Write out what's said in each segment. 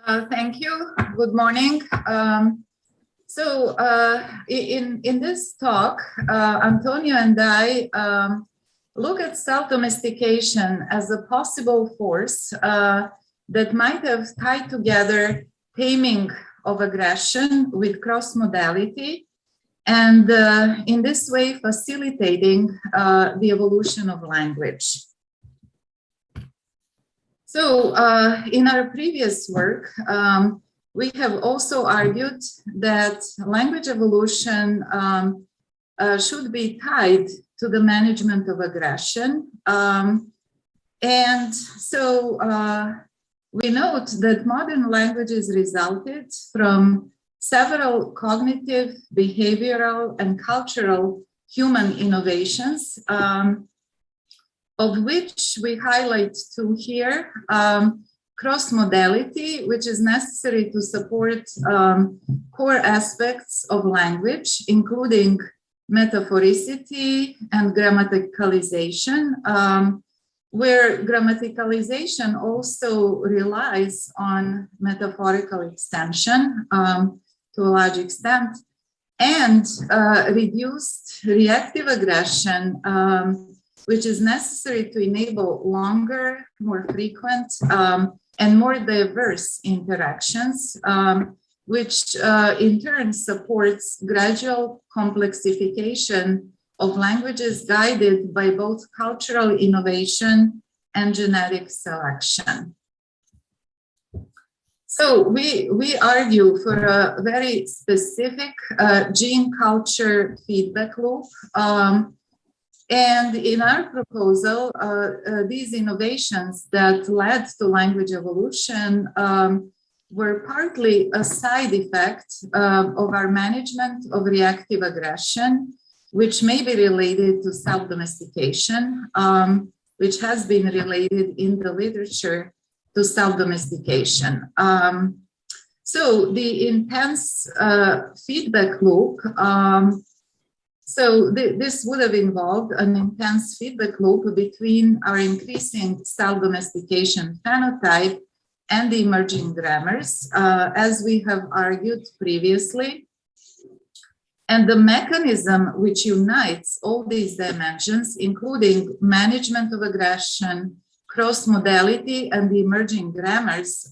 Thank you. Good morning. In this talk, Antonio and I look at self-domestication as a possible force that might have tied together taming of aggression with cross-modality, and in this way facilitating the evolution of language. So in our previous work, we have also argued that language evolution should be tied to the management of aggression. We note that modern languages resulted from several cognitive, behavioral, and cultural human innovations, of which we highlight two here. Cross-modality, which is necessary to support core aspects of language, including metaphoricity and grammaticalization, where grammaticalization also relies on metaphorical extension to a large extent, and reduced reactive aggression, which is necessary to enable longer, more frequent, and more diverse interactions, which in turn supports gradual complexification of languages guided by both cultural innovation and genetic selection. So we argue for a very specific gene culture feedback loop. And in our proposal, these innovations that led to language evolution were partly a side effect of our management of reactive aggression, which may be related to self-domestication, which has been related in the literature to self-domestication. So the intense feedback loop, this would have involved an intense feedback loop between our increasing self-domestication phenotype and the emerging grammars, as we have argued previously. And the mechanism which unites all these dimensions, including management of aggression, cross-modality, and the emerging grammars,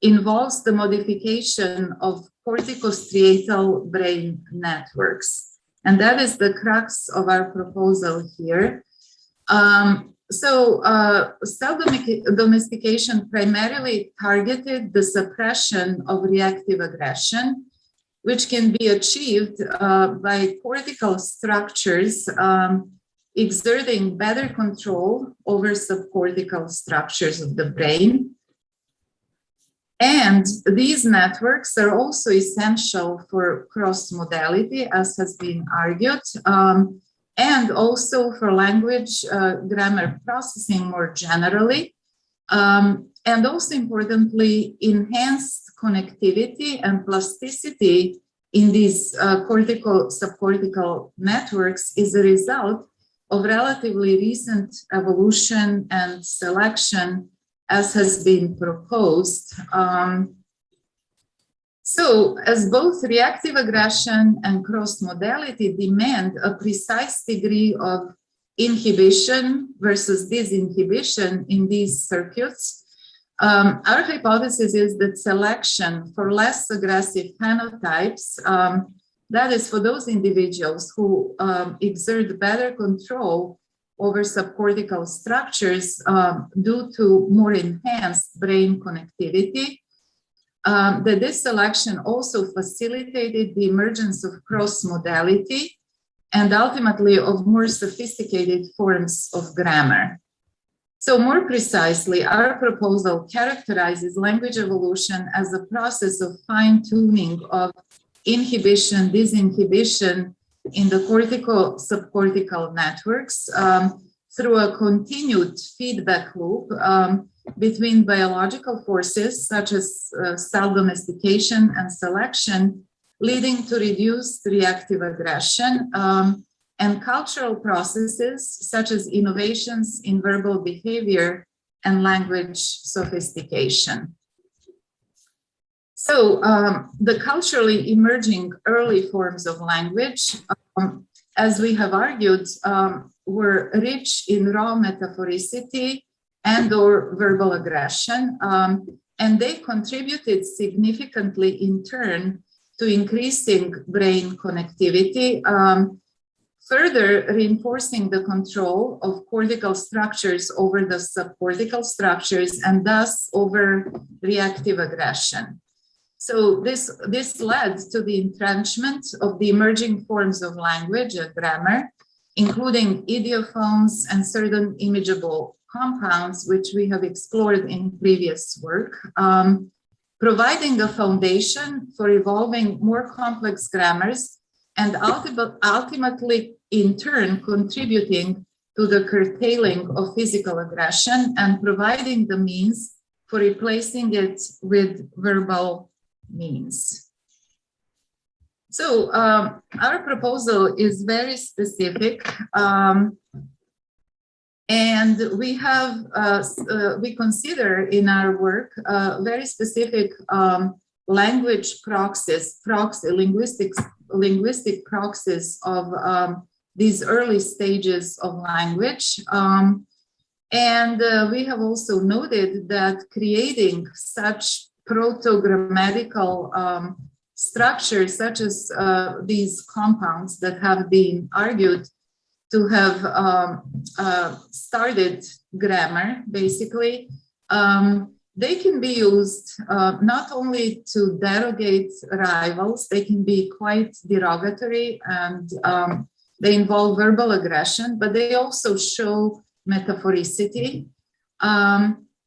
involves the modification of cortico-striatal brain networks. And that is the crux of our proposal here. Self-domestication primarily targeted the suppression of reactive aggression, which can be achieved by cortical structures exerting better control over subcortical structures of the brain. And these networks are also essential for cross-modality, as has been argued, and also for language grammar processing more generally, and also importantly, enhanced connectivity and plasticity in these cortico-subcortical networks is a result of relatively recent evolution and selection, as has been proposed. So as both reactive aggression and cross-modality demand a precise degree of inhibition versus disinhibition in these circuits, our hypothesis is that selection for less aggressive phenotypes, that is for those individuals who exert better control over subcortical structures due to more enhanced brain connectivity, that this selection also facilitated the emergence of cross-modality and ultimately of more sophisticated forms of grammar. So more precisely, our proposal characterizes language evolution as a process of fine-tuning of inhibition, disinhibition in the cortico-subcortical networks through a continued feedback loop between biological forces such as self-domestication and selection, leading to reduced reactive aggression, and cultural processes such as innovations in verbal behavior and language sophistication. The culturally emerging early forms of language, as we have argued, were rich in raw metaphoricity and or verbal aggression, and they contributed significantly in turn to increasing brain connectivity, further reinforcing the control of cortical structures over the subcortical structures and thus over reactive aggression. So this led to the entrenchment of the emerging forms of language and grammar, including idiophones and certain imageable compounds, which we have explored in previous work, providing a foundation for evolving more complex grammars and ultimately, in turn, contributing to the curtailing of physical aggression and providing the means for replacing it with verbal means. So our proposal is very specific, and we have we consider in our work very specific language proxies, linguistic proxies of these early stages of language. And we have also noted that creating such proto-grammatical structures, such as these compounds that have been argued to have started grammar, basically, they can be used not only to derogate rivals, they can be quite derogatory and they involve verbal aggression, but they also show metaphoricity.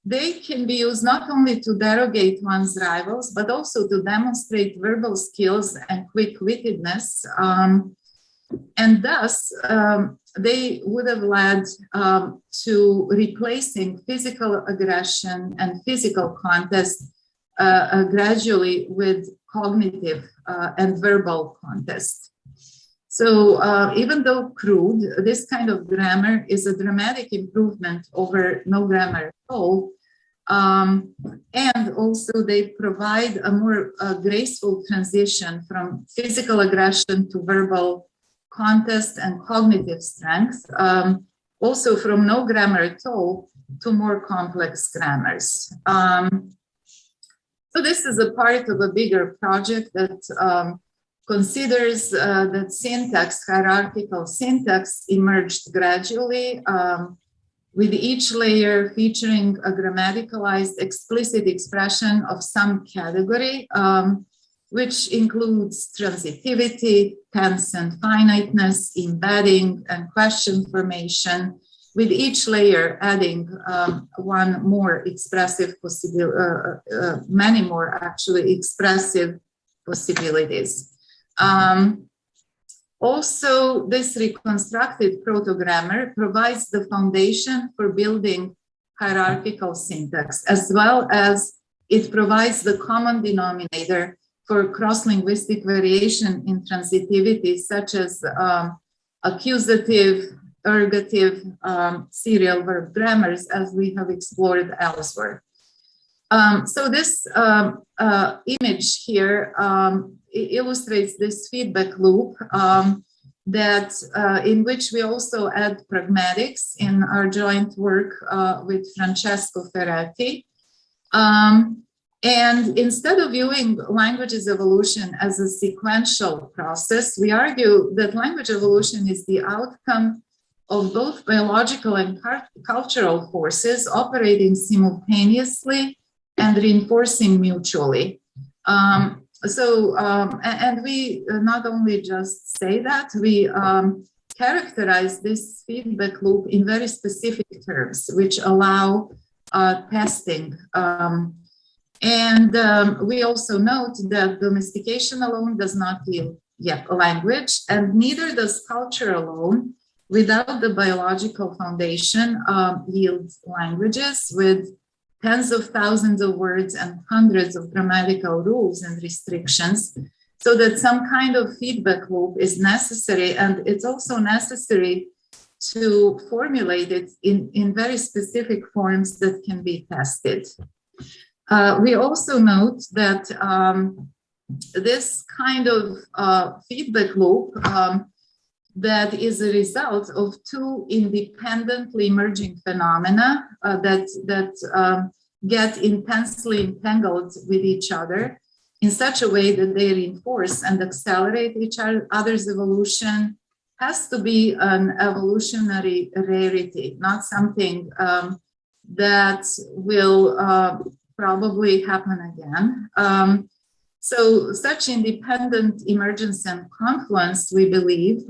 They can be used not only to derogate one's rivals, but also to demonstrate verbal skills and quick-wittedness. And thus, they would have led to replacing physical aggression and physical contest gradually with cognitive and verbal contest. So even though crude, this kind of grammar is a dramatic improvement over no grammar at all. And also they provide a more graceful transition from physical aggression to verbal contest and cognitive strength, also from no grammar at all to more complex grammars. So this is a part of a bigger project that considers that syntax, hierarchical syntax, emerged gradually, with each layer featuring a grammaticalized explicit expression of some category, which includes transitivity, tense and finiteness, embedding, and question formation, with each layer adding one more expressive possibility, many more actually expressive possibilities. Also, this reconstructed proto-grammar provides the foundation for building hierarchical syntax, as well as it provides the common denominator for cross-linguistic variation in transitivity, such as accusative, ergative, serial verb grammars, as we have explored elsewhere. So this image here illustrates this feedback loop that in which we also add pragmatics in our joint work with Francesco Ferretti. And instead of viewing language's evolution as a sequential process, we argue that language evolution is the outcome of both biological and cultural forces operating simultaneously and reinforcing mutually. And we not only just say that, we characterize this feedback loop in very specific terms, which allow testing. We also note that domestication alone does not yield yet language, and neither does culture alone, without the biological foundation, yield languages with tens of thousands of words and hundreds of grammatical rules and restrictions, so that some kind of feedback loop is necessary. And it's also necessary to formulate it in very specific forms that can be tested. We also note that this kind of feedback loop that is a result of two independently emerging phenomena that get intensely entangled with each other in such a way that they reinforce and accelerate each other's evolution, has to be an evolutionary rarity, not something that will probably happen again. So such independent emergence and confluence, we believe,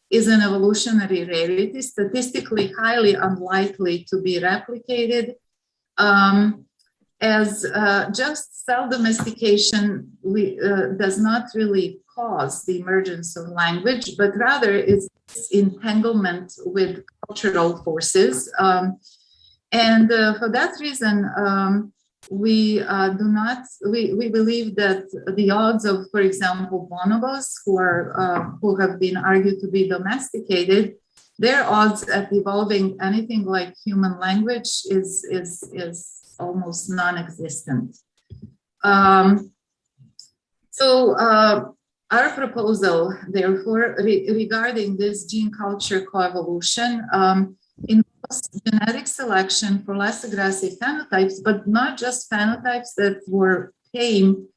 is an evolutionary rarity, statistically highly unlikely to be replicated, as just self-domestication does not really cause the emergence of language, but rather is entanglement with cultural forces. And for that reason, we believe that the odds of, for example, bonobos who have been argued to be domesticated, their odds at evolving anything like human language is almost non-existent. So our proposal, therefore, regarding this gene culture coevolution involves genetic selection for less aggressive phenotypes, but not just phenotypes that were tame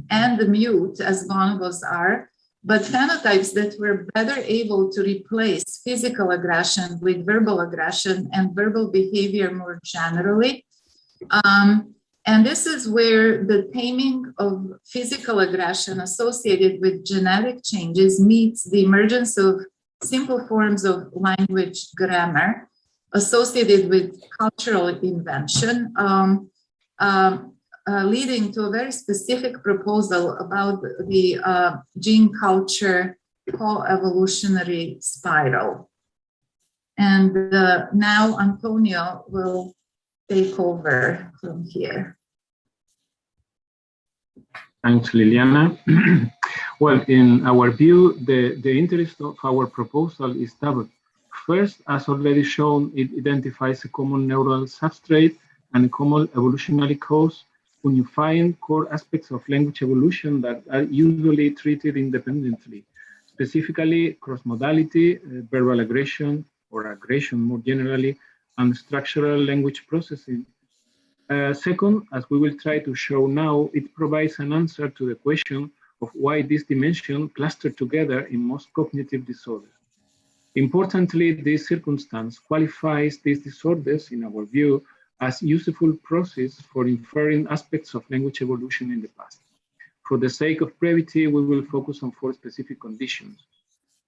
and mute as bonobos are, but phenotypes that were better able to replace physical aggression with verbal aggression and verbal behavior more generally. And this is where the taming of physical aggression associated with genetic changes meets the emergence of simple forms of language grammar associated with cultural invention, leading to a very specific proposal about the gene culture co-evolutionary spiral. And now Antonio will take over from here. Thanks, Ljiljana. Well, in our view, the interest of our proposal is double. First, as already shown, it identifies a common neural substrate and a common evolutionary cause, unifying core aspects of language evolution that are usually treated independently, specifically cross-modality, verbal aggression, or aggression more generally, and structural language processing. Second, as we will try to show now, it provides an answer to the question of why this dimension clustered together in most cognitive disorders. Importantly, this circumstance qualifies these disorders, in our view, as useful processes for inferring aspects of language evolution in the past. For the sake of brevity, we will focus on 4 specific conditions: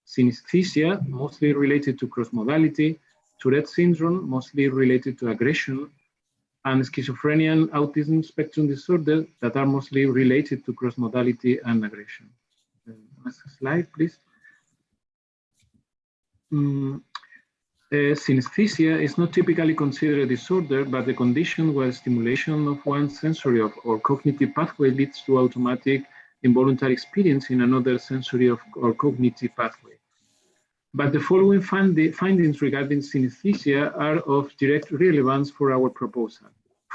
synesthesia, mostly related to cross-modality; Tourette syndrome, mostly related to aggression; and schizophrenia and autism spectrum disorder that are mostly related to cross-modality and aggression. Next slide, please. Synesthesia is not typically considered a disorder, but a condition where stimulation of one sensory or cognitive pathway leads to automatic involuntary experience in another sensory or cognitive pathway. But the following findings regarding synesthesia are of direct relevance for our proposal.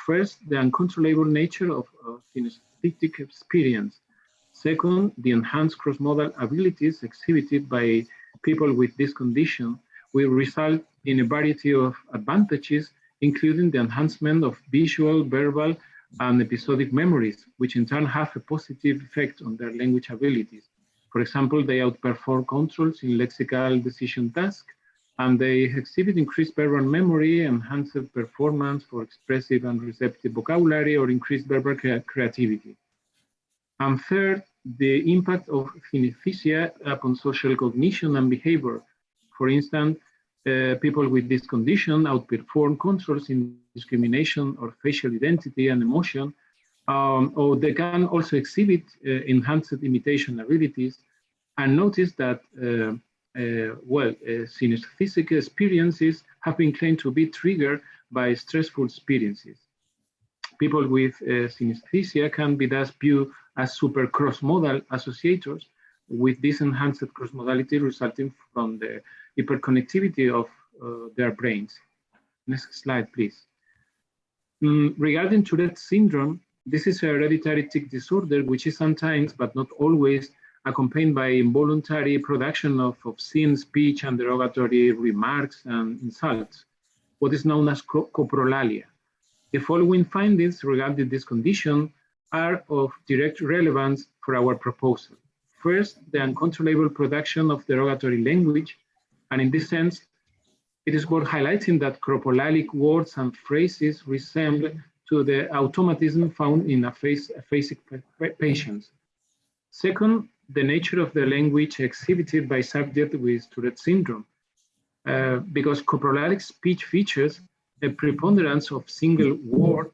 First, the uncontrollable nature of synesthetic experience. Second, the enhanced cross-modal abilities exhibited by people with this condition will result in a variety of advantages, including the enhancement of visual, verbal, and episodic memories, which in turn have a positive effect on their language abilities. For example, they outperform controls in lexical decision tasks, and they exhibit increased verbal memory, enhanced performance for expressive and receptive vocabulary, or increased verbal creativity. And third, the impact of synesthesia upon social cognition and behavior. For instance, people with this condition outperform controls in discrimination or facial identity and emotion, or they can also exhibit enhanced imitation abilities. And notice that, synesthetic experiences have been claimed to be triggered by stressful experiences. People with synesthesia can be thus viewed as super cross-modal associators, with this enhanced cross-modality resulting from the hyperconnectivity of their brains. Next slide, please. Regarding Tourette syndrome, this is a hereditary tic disorder, which is sometimes, but not always, accompanied by involuntary production of obscene speech and derogatory remarks and insults, what is known as coprolalia. The following findings regarding this condition are of direct relevance for our proposal. First, the uncontrollable production of derogatory language, and in this sense, it is worth highlighting that coprolalic words and phrases resemble to the automatism found in aphasic patients. Second, the nature of the language exhibited by subjects with Tourette syndrome, because coprolalic speech features a preponderance of single word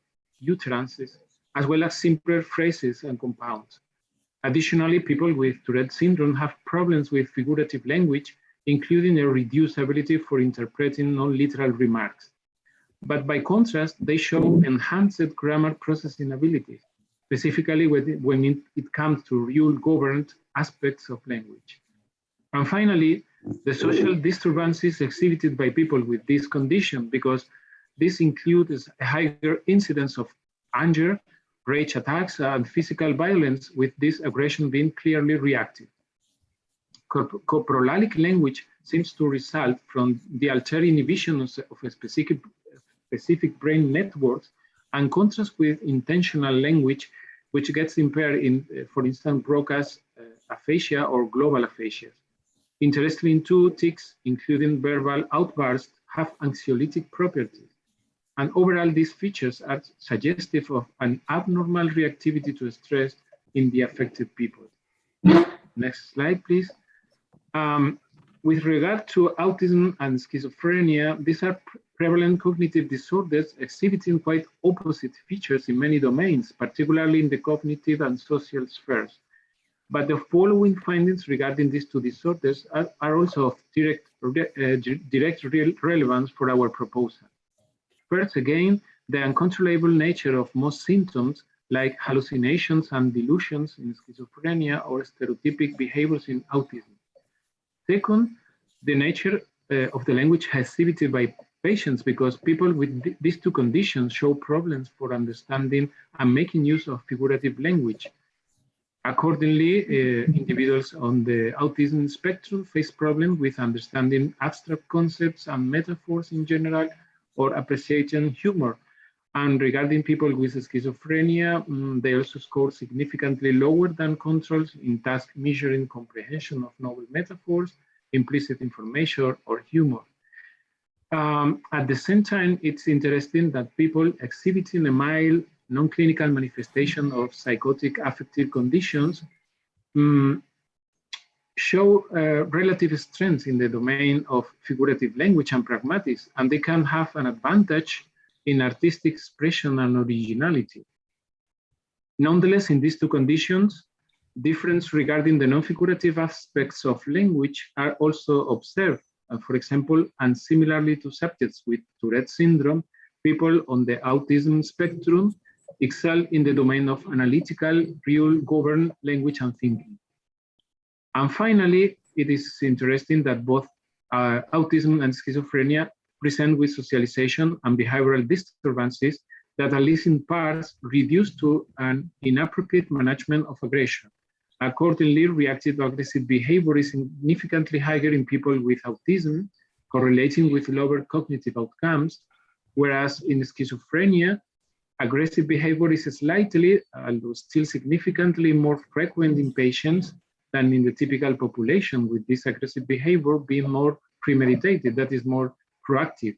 utterances, as well as simpler phrases and compounds. Additionally, people with Tourette syndrome have problems with figurative language, including a reduced ability for interpreting non-literal remarks. But by contrast, they show enhanced grammar processing abilities, specifically when it comes to rule-governed aspects of language. And finally, the social disturbances exhibited by people with this condition, because this includes a higher incidence of anger, rage attacks, and physical violence, with this aggression being clearly reactive. Coprolalic language seems to result from the altered inhibition of a specific brain networks, and contrast with intentional language, which gets impaired in, for instance, broadcast aphasia or global aphasia. Interestingly, too, tics, including verbal outbursts, have anxiolytic properties. And overall, these features are suggestive of an abnormal reactivity to stress in the affected people. Next slide, please. With regard to autism and schizophrenia, these are prevalent cognitive disorders exhibiting quite opposite features in many domains, particularly in the cognitive and social spheres. But the following findings regarding these two disorders are also of direct relevance for our proposal. First, again, the uncontrollable nature of most symptoms, like hallucinations and delusions in schizophrenia or stereotypic behaviors in autism. Second, the nature of the language exhibited by patients, because people with these two conditions show problems for understanding and making use of figurative language. Accordingly, individuals on the autism spectrum face problems with understanding abstract concepts and metaphors in general, or appreciating humor. And regarding people with schizophrenia, they also score significantly lower than controls in task measuring comprehension of novel metaphors, implicit information, or humor. At the same time, it's interesting that people exhibiting a mild non-clinical manifestation of psychotic affective conditions show relative strength in the domain of figurative language and pragmatics, and they can have an advantage in artistic expression and originality. Nonetheless, in these two conditions, difference regarding the non-figurative aspects of language are also observed. For example, and similarly to subjects with Tourette syndrome, people on the autism spectrum excel in the domain of analytical, rule-governed language and thinking. And finally, it is interesting that both autism and schizophrenia present with socialization and behavioral disturbances that, at least in parts, reduce to an inappropriate management of aggression. Accordingly, reactive aggressive behavior is significantly higher in people with autism, correlating with lower cognitive outcomes, whereas in schizophrenia, aggressive behavior is slightly, although still significantly more frequent in patients than in the typical population, with this aggressive behavior being more premeditated, that is more proactive.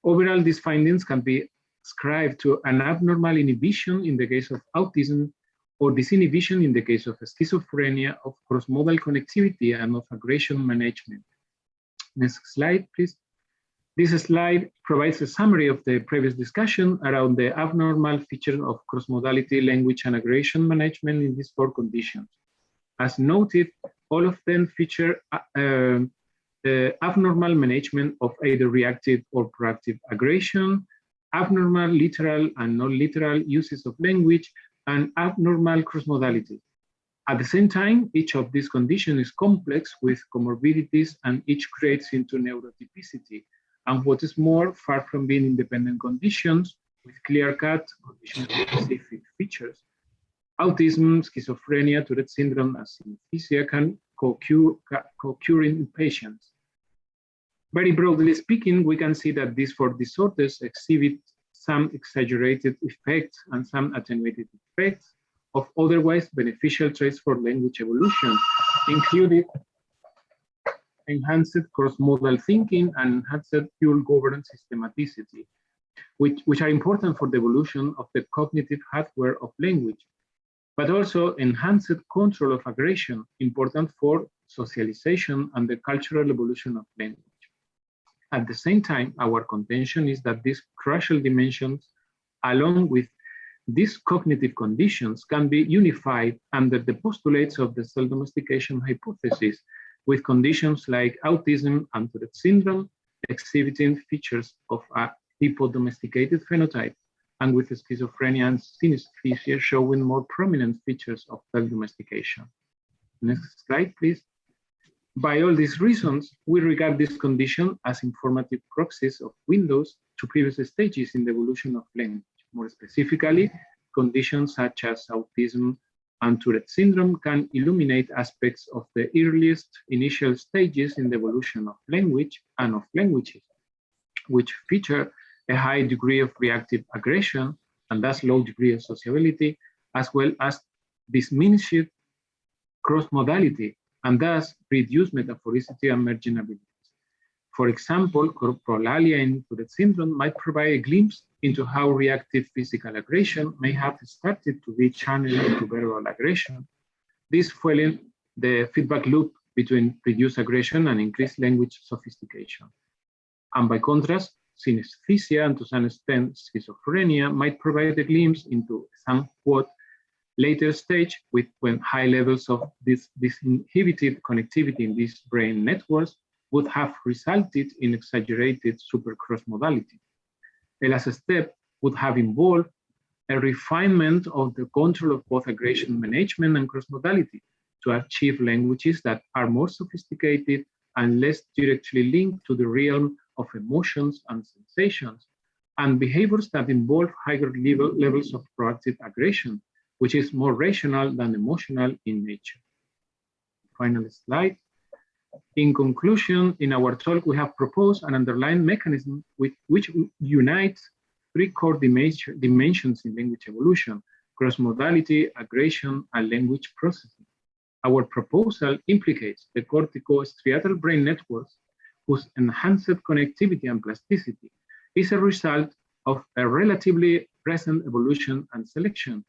Overall, these findings can be ascribed to an abnormal inhibition in the case of autism, or disinhibition in the case of schizophrenia, of cross-modal connectivity and of aggression management. Next slide, please. This slide provides a summary of the previous discussion around the abnormal features of cross-modality language and aggression management in these four conditions. As noted, all of them feature abnormal management of either reactive or proactive aggression, abnormal literal and non-literal uses of language, and abnormal cross-modality. At the same time, each of these conditions is complex with comorbidities, and each creates into neurotypicity. And what is more, far from being independent conditions, with clear-cut condition-specific features. Autism, schizophrenia, Tourette syndrome, and synesthesia can co-occur in patients. Very broadly speaking, we can see that these four disorders exhibit some exaggerated effects and some attenuated effects of otherwise beneficial traits for language evolution, including enhanced cross-modal thinking and enhanced dual-governed systematicity, which are important for the evolution of the cognitive hardware of language, but also enhanced control of aggression, important for socialization and the cultural evolution of language. At the same time, our contention is that these crucial dimensions, along with these cognitive conditions, can be unified under the postulates of the self-domestication hypothesis, with conditions like autism and Tourette syndrome exhibiting features of a hypodomesticated phenotype, and with schizophrenia and synesthesia showing more prominent features of self-domestication. Next slide, please. By all these reasons, we regard this condition as informative proxies of windows to previous stages in the evolution of language. More specifically, conditions such as autism and Tourette syndrome can illuminate aspects of the earliest initial stages in the evolution of language and of languages, which feature a high degree of reactive aggression and thus low degree of sociability, as well as diminished cross-modality, and thus reduced metaphoricity and merging abilities. For example, corporalia in Tourette syndrome might provide a glimpse into how reactive physical aggression may have started to be channeled into verbal aggression, this fueling the feedback loop between reduced aggression and increased language sophistication. And by contrast, synesthesia and to some extent schizophrenia might provide a glimpse into somewhat later stage when high levels of this inhibited connectivity in these brain networks would have resulted in exaggerated supercross-modality. The last step would have involved a refinement of the control of both aggression management and cross-modality to achieve languages that are more sophisticated and less directly linked to the realm of emotions and sensations, and behaviors that involve higher levels of proactive aggression, which is more rational than emotional in nature. Final slide. In conclusion, in our talk, we have proposed an underlying mechanism which unites three core dimensions in language evolution: cross-modality, aggression, and language processing. Our proposal implicates the cortico-striatal brain networks whose enhanced connectivity and plasticity is a result of a relatively recent evolution and selection.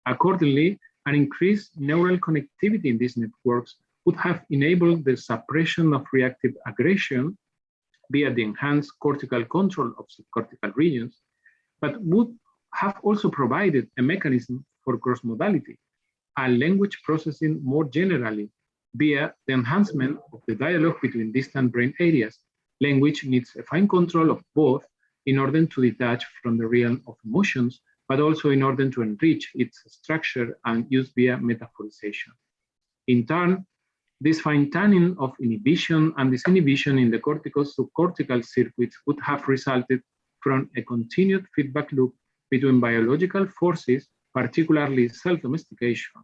Accordingly, an increased neural connectivity in these networks would have enabled the suppression of reactive aggression via the enhanced cortical control of subcortical regions, but would have also provided a mechanism for cross-modality and language processing more generally via the enhancement of the dialogue between distant brain areas. Language needs a fine control of both in order to detach from the realm of emotions, but also in order to enrich its structure and use via metaphorization. In turn, this fine-tuning of inhibition and disinhibition in the cortico-subcortical circuits would have resulted from a continued feedback loop between biological forces, particularly self-domestication,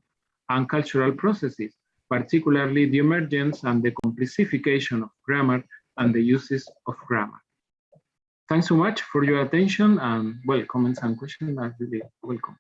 and cultural processes, particularly the emergence and the complexification of grammar and the uses of grammar. Thanks so much for your attention, and well, comments and questions are really welcome.